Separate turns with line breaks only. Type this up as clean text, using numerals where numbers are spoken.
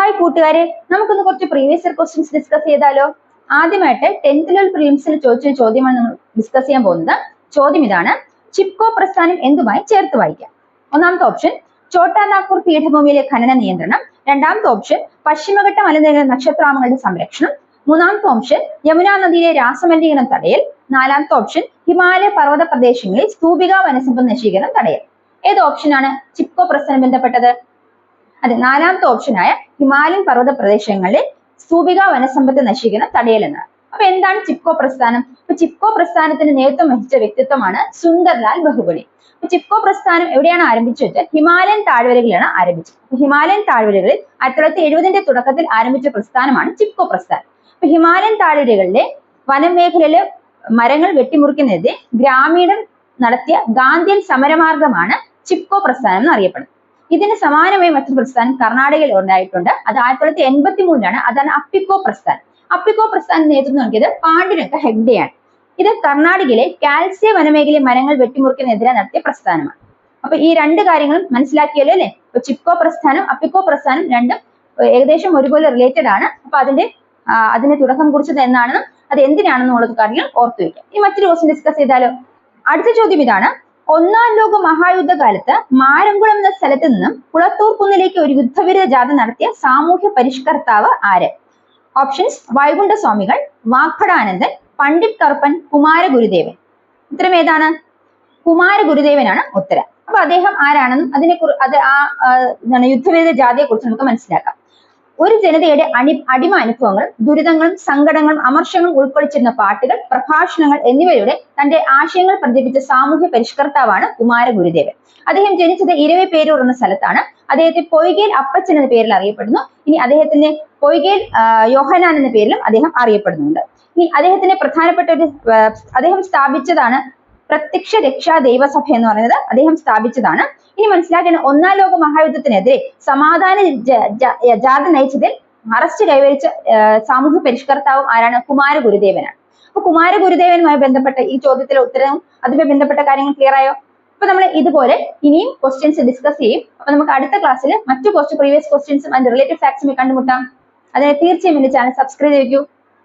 Hi കൂട്ടുകാരെ, നമുക്കൊന്ന് കുറച്ച് പ്രീവിയസ് ഇയർ ക്വസ്റ്റ്യൻസ് ഡിസ്കസ് ചെയ്താലോ. ആദ്യമായിട്ട് 10th ലെവൽ പ്രിലിംസിൽ ചോദിച്ച ചോദ്യമാണ് നമ്മൾ ഡിസ്കസ് ചെയ്യാൻ പോകുന്നത്. ചോദ്യം ഇതാണ്: ചിപ്കോ പ്രസ്ഥാനം എന്തുമായി ചേർത്ത് വായിക്കാം? ഒന്നാമത്തെ ഓപ്ഷൻ ഛോട്ടാ നാഗ്പൂർ പീഠഭൂമിയിലെ ഖനന നിയന്ത്രണം. രണ്ടാമത്തെ ഓപ്ഷൻ പശ്ചിമഘട്ട മലനിരകളിലെ നക്ഷത്രാമങ്ങളുടെ സംരക്ഷണം. മൂന്നാമത്തെ ഓപ്ഷൻ യമുനാ നദിയിലെ രാസമലിനീകരണം തടയൽ. നാലാമത്തെ ഓപ്ഷൻ ഹിമാലയ പർവ്വത പ്രദേശങ്ങളിൽ സ്തൂപിക വനസമ്പത്ത് നശീകരണം തടയൽ. ഏത് ഓപ്ഷനാണ് ചിപ്കോ പ്രസ്ഥാനം ബന്ധപ്പെട്ടത്? അതെ, നാലാമത്തെ ഓപ്ഷനായ ഹിമാലയൻ പർവ്വത പ്രദേശങ്ങളിൽ സ്തൂപിക വനസമ്പത്ത് നശീകരണം തടയൽ എന്നാണ്. അപ്പൊ എന്താണ് ചിപ്കോ പ്രസ്ഥാനം? അപ്പൊ ചിപ്കോ പ്രസ്ഥാനത്തിന് നേതൃത്വം വഹിച്ച വ്യക്തിത്വമാണ് സുന്ദർലാൽ ബഹുഗുണി. ചിപ്കോ പ്രസ്ഥാനം എവിടെയാണ് ആരംഭിച്ചത്? ഹിമാലയൻ താഴ്വരകളിലാണ് ആരംഭിച്ചത്. ഹിമാലയൻ താഴ്വരകളിൽ 1970 തുടക്കത്തിൽ ആരംഭിച്ച പ്രസ്ഥാനമാണ് ചിപ്കോ പ്രസ്ഥാനം. അപ്പൊ ഹിമാലയൻ താഴ്വരകളിലെ വനം മേഖലയിലെ മരങ്ങൾ വെട്ടിമുറിക്കുന്നതിന് ഗ്രാമീണർ നടത്തിയ ഗാന്ധിയൻ സമരമാർഗമാണ് ചിപ്കോ പ്രസ്ഥാനം എന്നറിയപ്പെടുന്നത്. ഇതിന് സമാനമായി മറ്റൊരു പ്രസ്ഥാനം കർണാടകയിൽ ഉണ്ടായിട്ടുണ്ട്. അത് 1983 അതാണ് അപ്പിക്കോ പ്രസ്ഥാനം. അപ്പിക്കോ പ്രസ്ഥാനം നേതൃത്വം നൽകിയത് പാണ്ഡുരംഗ ഹെഗ്ഡെയാണ്. ഇത് കർണാടകയിലെ കാൽസ്യ വനമേഖലയിലെ മരങ്ങൾ വെട്ടിമുറിക്കുന്നതിനെതിരെ നടത്തിയ പ്രസ്ഥാനമാണ്. അപ്പൊ ഈ രണ്ട് കാര്യങ്ങളും മനസ്സിലാക്കിയല്ലോ അല്ലെ? അപ്പൊ ചിപ്കോ പ്രസ്ഥാനം അപ്പിക്കോ പ്രസ്ഥാനം രണ്ടും ഏകദേശം ഒരുപോലെ റിലേറ്റഡ് ആണ്. അപ്പൊ അതിന് തുടക്കം കുറിച്ചത് എന്നാണെന്നും അത് എന്തിനാണെന്നുള്ളത് കാര്യങ്ങൾ ഓർത്തു വയ്ക്കാം. ഇനി മറ്റൊരു ക്വസ്റ്റ്യൻ ഡിസ്കസ് ചെയ്താലോ. അടുത്ത ചോദ്യം ഇതാണ്: ഒന്നാം ലോക മഹായുദ്ധ കാലത്ത് മാരംകുളം എന്ന സ്ഥലത്ത് നിന്നും കുളത്തൂർ കുന്നിലേക്ക് ഒരു യുദ്ധവിരുദ്ധ ജാഥ നടത്തിയ സാമൂഹ്യ പരിഷ്കർത്താവ് ആര്? ഓപ്ഷൻസ്: വൈകുണ്ഠ സ്വാമികൾ, വാഗ്ഭടാനന്ദൻ, പണ്ഡിറ്റ് കറുപ്പൻ, കുമാരഗുരുദേവൻ. ഉത്തരം ഏതാണ്? കുമാരഗുരുദേവനാണ് ഉത്തരം. അപ്പൊ അദ്ദേഹം ആരാണെന്നും യുദ്ധവിരുദ്ധ ജാഥയെ കുറിച്ച് നമുക്ക് മനസ്സിലാക്കാം. ഒരു ജനതയുടെ അടിമ അനുഭവങ്ങളും ദുരിതങ്ങളും സങ്കടങ്ങളും അമർഷങ്ങളും ഉൾക്കൊള്ളിച്ചിരുന്ന പാട്ടുകൾ, പ്രഭാഷണങ്ങൾ എന്നിവയിലൂടെ തന്റെ ആശയങ്ങൾ പ്രചരിപ്പിച്ച സാമൂഹ്യ പരിഷ്കർത്താവാണ് കുമാരഗുരുദേവൻ. അദ്ദേഹം ജനിച്ചത് ഇരവിപേരൂർ എന്ന സ്ഥലത്താണ്. അദ്ദേഹത്തെ പൊയ്കേൽ അപ്പച്ചൻ എന്ന പേരിൽ അറിയപ്പെടുന്നു. ഇനി അദ്ദേഹത്തിന്റെ പൊയ്കേൽ യോഹനാൻ എന്ന പേരിലും അദ്ദേഹം അറിയപ്പെടുന്നുണ്ട്. ഇനി അദ്ദേഹത്തിന്റെ പ്രധാനപ്പെട്ട അദ്ദേഹം സ്ഥാപിച്ചതാണ് പ്രത്യക്ഷ രക്ഷാ ദൈവസഭ എന്ന് പറയുന്നത് അദ്ദേഹം സ്ഥാപിച്ചതാണ്. ഇനി മനസ്സിലാക്കേണ്ട, ഒന്നാം ലോക മഹായുദ്ധത്തിനെതിരെ സമാധാന ജാഥ നയിച്ചതിൽ അറസ്റ്റ് കൈവരിച്ച സാമൂഹ്യ പരിഷ്കർത്താവും ആരാണ്? കുമാരഗുരുദേവനാണ്. അപ്പൊ കുമാരഗുരുദേവനുമായി ബന്ധപ്പെട്ട ഈ ചോദ്യത്തിലെ ഉത്തരവും അതുമായി ബന്ധപ്പെട്ട കാര്യങ്ങൾ ക്ലിയർ ആയോ? അപ്പൊ നമ്മൾ ഇതുപോലെ ഇനിയും ക്വസ്റ്റ്യൻസ് ഡിസ്കസ് ചെയ്യും. അപ്പൊ നമുക്ക് അടുത്ത ക്ലാസ്സിൽ മറ്റു കുറച്ച് പ്രീവിയസ് ക്വസ്റ്റ്യൻസും അതിന്റെ റിലേറ്റഡ് ഫാക്ട്സും കണ്ടുമുട്ടാം. അതിനെ തീർച്ചയായും എന്റെ ചാനൽ സബ്സ്ക്രൈബ് ചെയ്യൂ.